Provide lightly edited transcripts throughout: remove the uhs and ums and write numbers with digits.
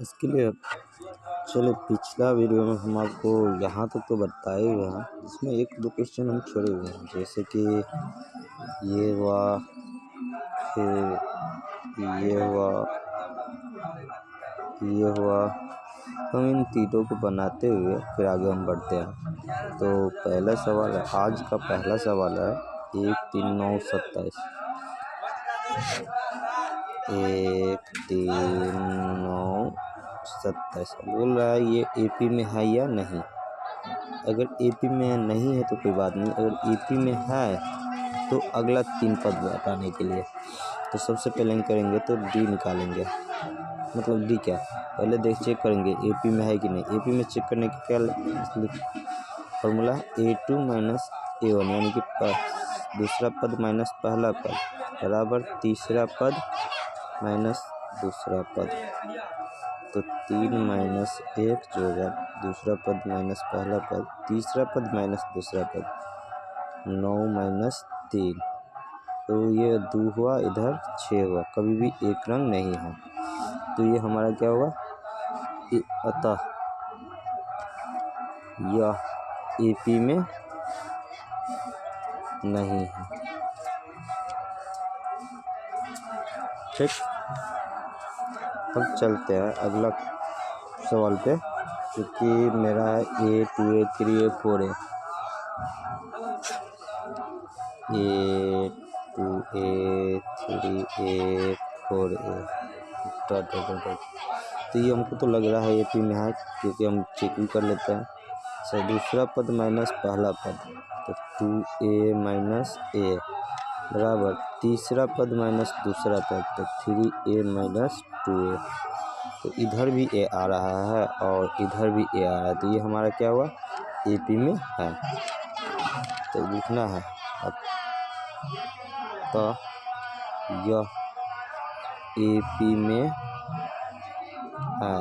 इसके लिए चलो पिछला वीडियो में हम आपको यहाँ तक तो बताए हुए हैं, इसमें एक दो क्वेश्चन हम छोड़े हुए हैं, जैसे कि ये हुआ, फिर ये हुआ। हम इन तीनों को बनाते हुए फिर आगे हम बढ़ते हैं। तो पहला सवाल है, आज का पहला सवाल है 1 3 9 27। 1 3 9 27 बोल रहा है ये एपी में है या नहीं। अगर एपी में नहीं है तो कोई बात नहीं, अगर एपी में है तो अगला 3 पद बताने के लिए तो सबसे पहले हम करेंगे तो डी निकालेंगे। मतलब डी क्या, पहले चेक करेंगे एपी में है कि नहीं। एपी में चेक करने का क्या फॉर्मूला है, A2 माइनस A1, यानी कि दूसरा पद माइनस पहला पद बराबर तीसरा पद माइनस दूसरा पद। तो 3 माइनस 1 जो होगा दूसरा पद माइनस पहला पद, तीसरा पद माइनस दूसरा पद, 9 माइनस 3। तो ये 2 हुआ, इधर 6 हुआ, कभी भी एक रंग नहीं है। तो ये हमारा क्या होगा, अतः यह एपी में नहीं है। ठीक, अब चलते हैं अगला सवाल पे, क्योंकि मेरा है A2 A3 A4 A2 A3 A4 dot. तो ये हमको तो लग रहा है एपी में है, क्योंकि हम चेक भी कर लेते हैं। सर दूसरा पद माइनस पहला पद तो 2A माइनस A बराबर तीसरा पद माइनस दूसरा पद तो 3A माइनस 2A। तो इधर भी A आ रहा है और इधर भी A आ रहा है, तो ये हमारा क्या हुआ, एपी में है। तो लिखना है तो यह एपी में है।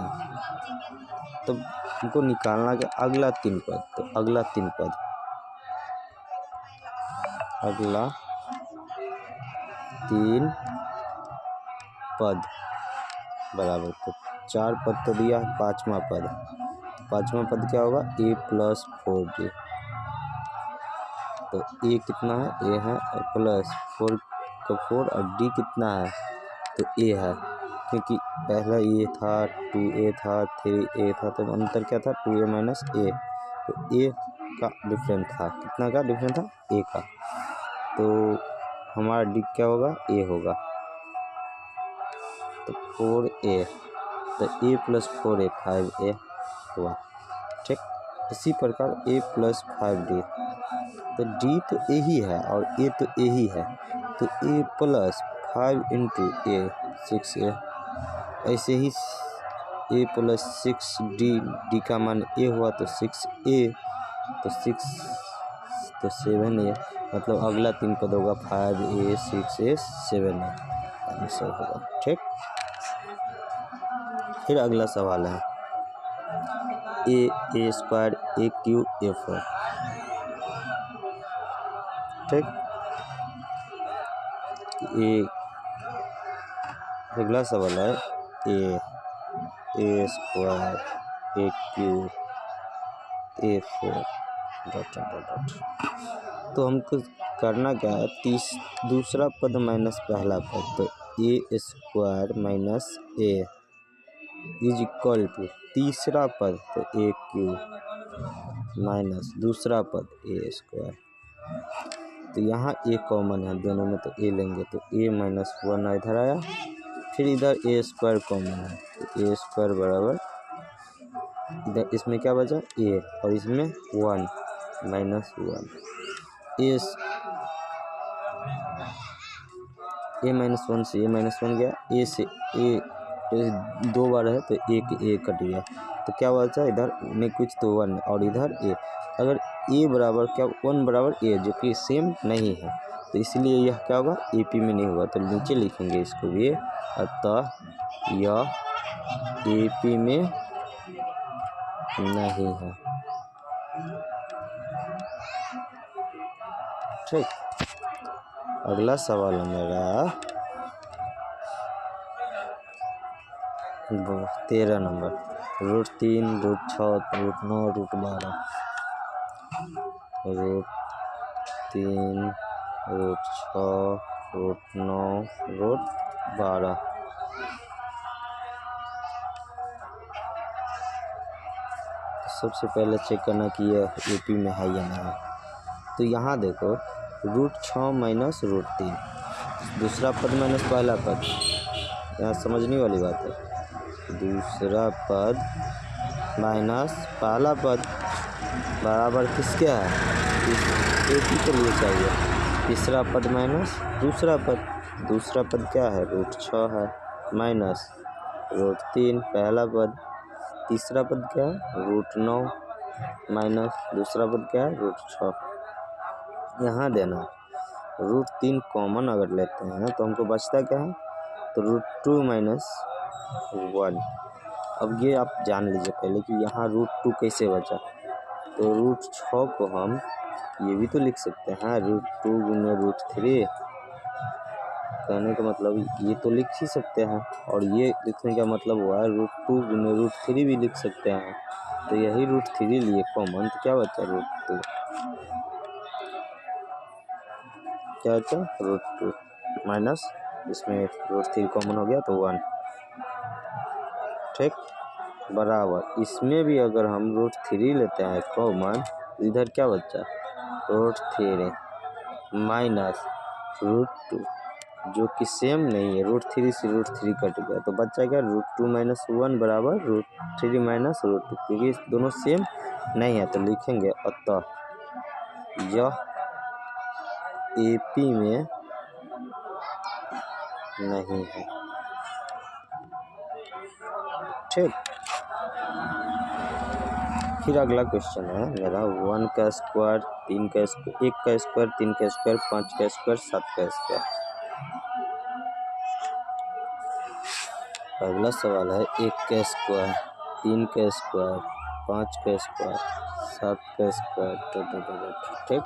तो हमको निकालना के अगला 3 पद, तो अगला 3 पद, अगला 3 पद बराबर, तो 4 पद तो दिया, 5वां पद, 5वां पद क्या होगा, A प्लस 4D। तो A कितना है, A है, प्लस 4 का 4 और D कितना है, तो A है, क्योंकि पहला A था, 2A था, 3A था, तो अंतर क्या था, 2A माइनस A। तो A का डिफरेंस था, कितना का डिफरेंस था, A का। तो हमारा D क्या होगा, A होगा, तो 4A, तो A प्लस 4A 5A हुआ। ठीक, इसी प्रकार A प्लस 5D, तो D तो A ही है और A तो A ही है, तो A plus 5 into A 6A। ऐसे ही A प्लस 6D, D का मान A हुआ तो 6A, तो 6 तो 7A, मतलब अगला 3 पद होगा 5A 6A 7A, आंसर होगा। ठीक, फिर अगला सवाल है A स्क्वायर AQ A4। ठीक, अगला सवाल है A square AQ A4 dot. तो हमको करना क्या है, दूसरा पद माइनस पहला पद, तो A square minus A is equal to तीसरा पद तो AQ माइनस दूसरा पद A स्क्वायर। तो यहाँ A कॉमन है दोनों में, तो A लेंगे तो A माइनस 1 इधर आया, फिर इधर A स्क्वायर कॉमन है, तो A स्क्वायर बराबर इधर इसमें क्या बचा A, और इसमें 1 माइनस 1। A माइनस 1 से A माइनस 1 गया, A से A 2 बार है तो एक A कट गया, तो क्या बचा इधर में कुछ तो 1 और इधर A। अगर A बराबर क्या 1 बराबर A, जो कि सेम नहीं है, तो इसलिए यह क्या होगा, AP में नहीं होगा। तो नीचे लिखेंगे इसको भी, अतः यह AP में नहीं है। ठीक, अगला सवाल है मेरा 13 नंबर, √3, √6, √9, √12, √3, √6, √9, √12। सबसे पहले चेक करना कि ये यूपी में है या नहीं। तो यहाँ देखो √6 माइनस √3, दूसरा पद माइनस पहला पद, यहाँ समझने वाली बात है। दूसरा पद माइनस पहला पद बराबर किसके है, यूपी के लिए चाहिए। तीसरा पद माइनस दूसरा पद, दूसरा पद क्या है, √6 है, माइनस √3 पहला पद, तीसरा पद क्या है, √9 माइनस दूसरा पद क्या है, √6। यहाँ देना √3 कॉमन अगर लेते हैं तो हमको बचता क्या है, तो √2 माइनस 1। अब ये आप जान लीजिए पहले कि यहाँ √2 कैसे बचा। तो √6 को हम ये भी तो लिख सकते हैं, √2 गुने √3, कहने का मतलब ये तो लिख ही सकते हैं। और ये लिखने का मतलब हुआ √2 गुने √3 भी लिख सकते हैं। तो यही √3 लिए कॉमन, तो क्या बचा, √2, क्या बचा, √2 माइनस इसमें √3 कॉमन हो गया तो 1, ठीक, बराबर इसमें भी अगर हम √3 लेते हैं कॉमन, इधर क्या बचा, √3 माइनस √2 जो कि सेम नहीं है, √3 से √3 कट गया तो बचा क्या, √2 माइनस 1 बराबर √3 माइनस √2, क्योंकि दोनों सेम नहीं है तो लिखेंगे अतः यह एपी में नहीं है, ठीक। फिर अगला क्वेश्चन है मेरा 1 का स्क्वायर, 3 का स्क्वायर, 1 का स्क्वायर, 3 का स्क्वायर, 5 का स्क्वायर, 7 का स्क्वायर। अगला सवाल है 1 का स्क्वायर, 3 का स्क्वायर, 5 का स्क्वायर, 7 का स्क्वायर, ठीक।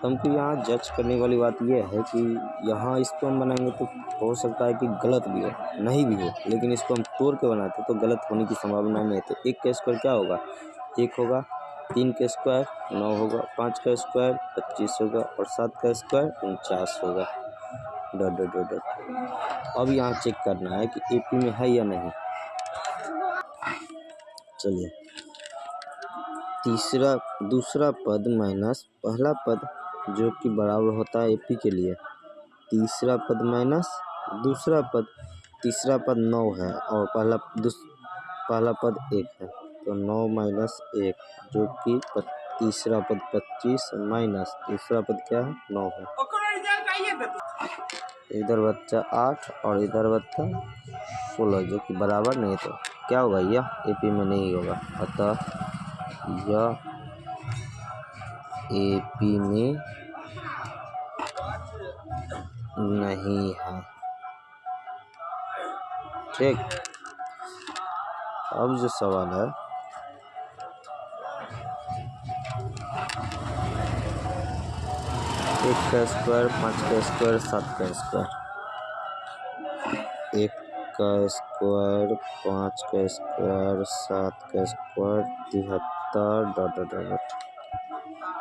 हमको यहाँ जज करने वाली बात यह है कि यहाँ इसको हम बनाएंगे तो हो सकता है कि गलत भी हो, नहीं भी हो, लेकिन इसको हम तोड़ के बनाते तो गलत होने की संभावना नहीं है। तो 1 का स्क्वायर क्या होगा, 1 होगा, 3 का स्क्वायर 9 होगा, 5 का स्क्वायर 25 होगा और 7 का स्क्वायर 49 होगा। अब यहाँ चेक करना है कि एपी में है या नहीं। चलिए, दूसरा पद माइनस पहला पद जो कि बराबर होता है एपी के लिए, तीसरा पद माइनस दूसरा पद, तीसरा पद 9 है और पहला पद 1 है, तो 9 माइनस 1 जो कि तीसरा पद 25 माइनस दूसरा पद क्या है, 9 है। इधर बच्चा 8 और इधर बच्चा 16 जो कि बराबर नहीं, तो क्या होगा, यह एपी में नहीं होगा, अतः यह एपी में नहीं है, ठीक। अब जो सवाल है 1 का स्क्वायर, 5 का स्क्वायर, 7 का स्क्वायर, 1 का स्क्वायर, 5 का स्क्वायर, 7 का स्क्वायर, 73 ...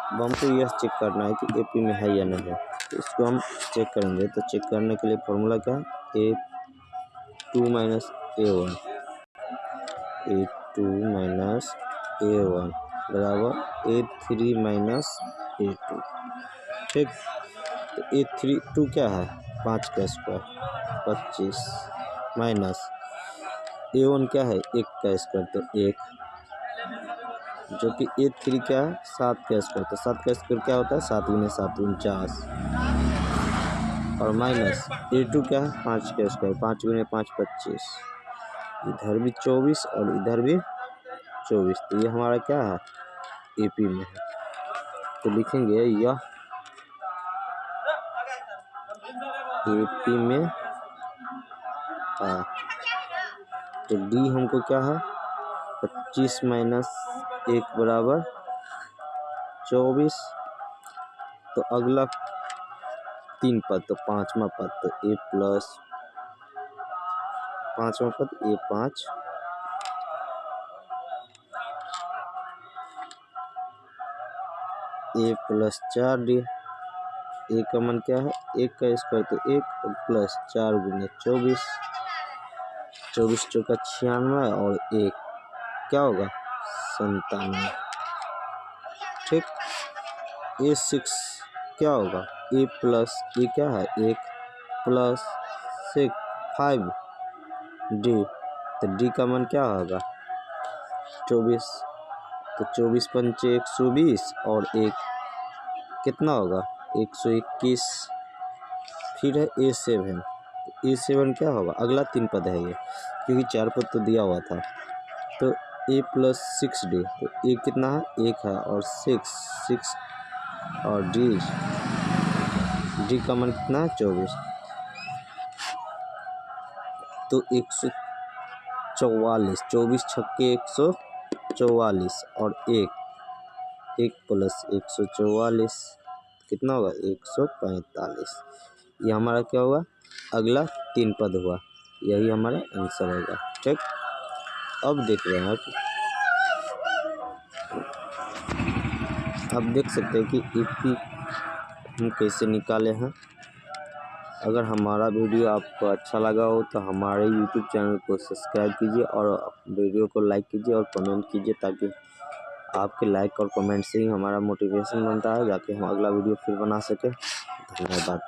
अब हमको यह चेक करना है कि एपी में है या नहीं है। तो इसको हम चेक करेंगे, तो चेक करने के लिए फॉर्मूला क्या है, A2 minus A1, A2 minus A1 बराबर A3 माइनस A2, ठीक। तो A2 क्या है, 5 का स्क्वायर 25 माइनस A1 क्या है, 1 का स्क्वायर तो 1, जो कि A3 क्या है, 7 का स्क्वायर, तो 7 का स्क्वायर क्या होता है, 7 गुने 7 49 और माइनस A2 क्या है, 5 का स्क्वायर, 5 गुने 5 25, इधर भी 24 और इधर भी 24, तो ये हमारा क्या है, एपी में है। तो लिखेंगे यह एपी में है। तो डी हमको क्या है, 25 माइनस 1 बराबर 24, तो अगला 3 पद तो 5वां पद, तो A प्लस पाँचवा पद A5 A प्लस 4D। ए का मान क्या है, 1 का स्क्वायर तो 1 और प्लस 4 गुने 24, 24 चौका 96 और 1 क्या होगा 97। ठीक। A6 क्या होगा, ए प्लस ए क्या है 1 प्लस 5D, तो डी का मान क्या होगा 24, तो 24 पंचे 120 और 1 कितना होगा 121। फिर है A7, A7 क्या होगा, अगला 3 पद है ये, क्योंकि 4 पद तो दिया हुआ था। तो A प्लस 6D, तो A कितना है 1 है और 6 और D का मान कितना है 24, तो 144, 24 छक्के 144 और 1 प्लस 144 कितना होगा 145। ये हमारा क्या होगा, अगला 3 पद हुआ, यही हमारा आंसर होगा। ठीक। अब देख रहे हैं आप देख सकते हैं कि EP हम कैसे निकाले हैं। अगर हमारा वीडियो आपको अच्छा लगा हो तो हमारे YouTube चैनल को सब्सक्राइब कीजिए और वीडियो को लाइक कीजिए और कमेंट कीजिए, ताकि आपके लाइक और कमेंट से ही हमारा मोटिवेशन बनता है, जाके हम अगला वीडियो फिर बना सकें। धन्यवाद।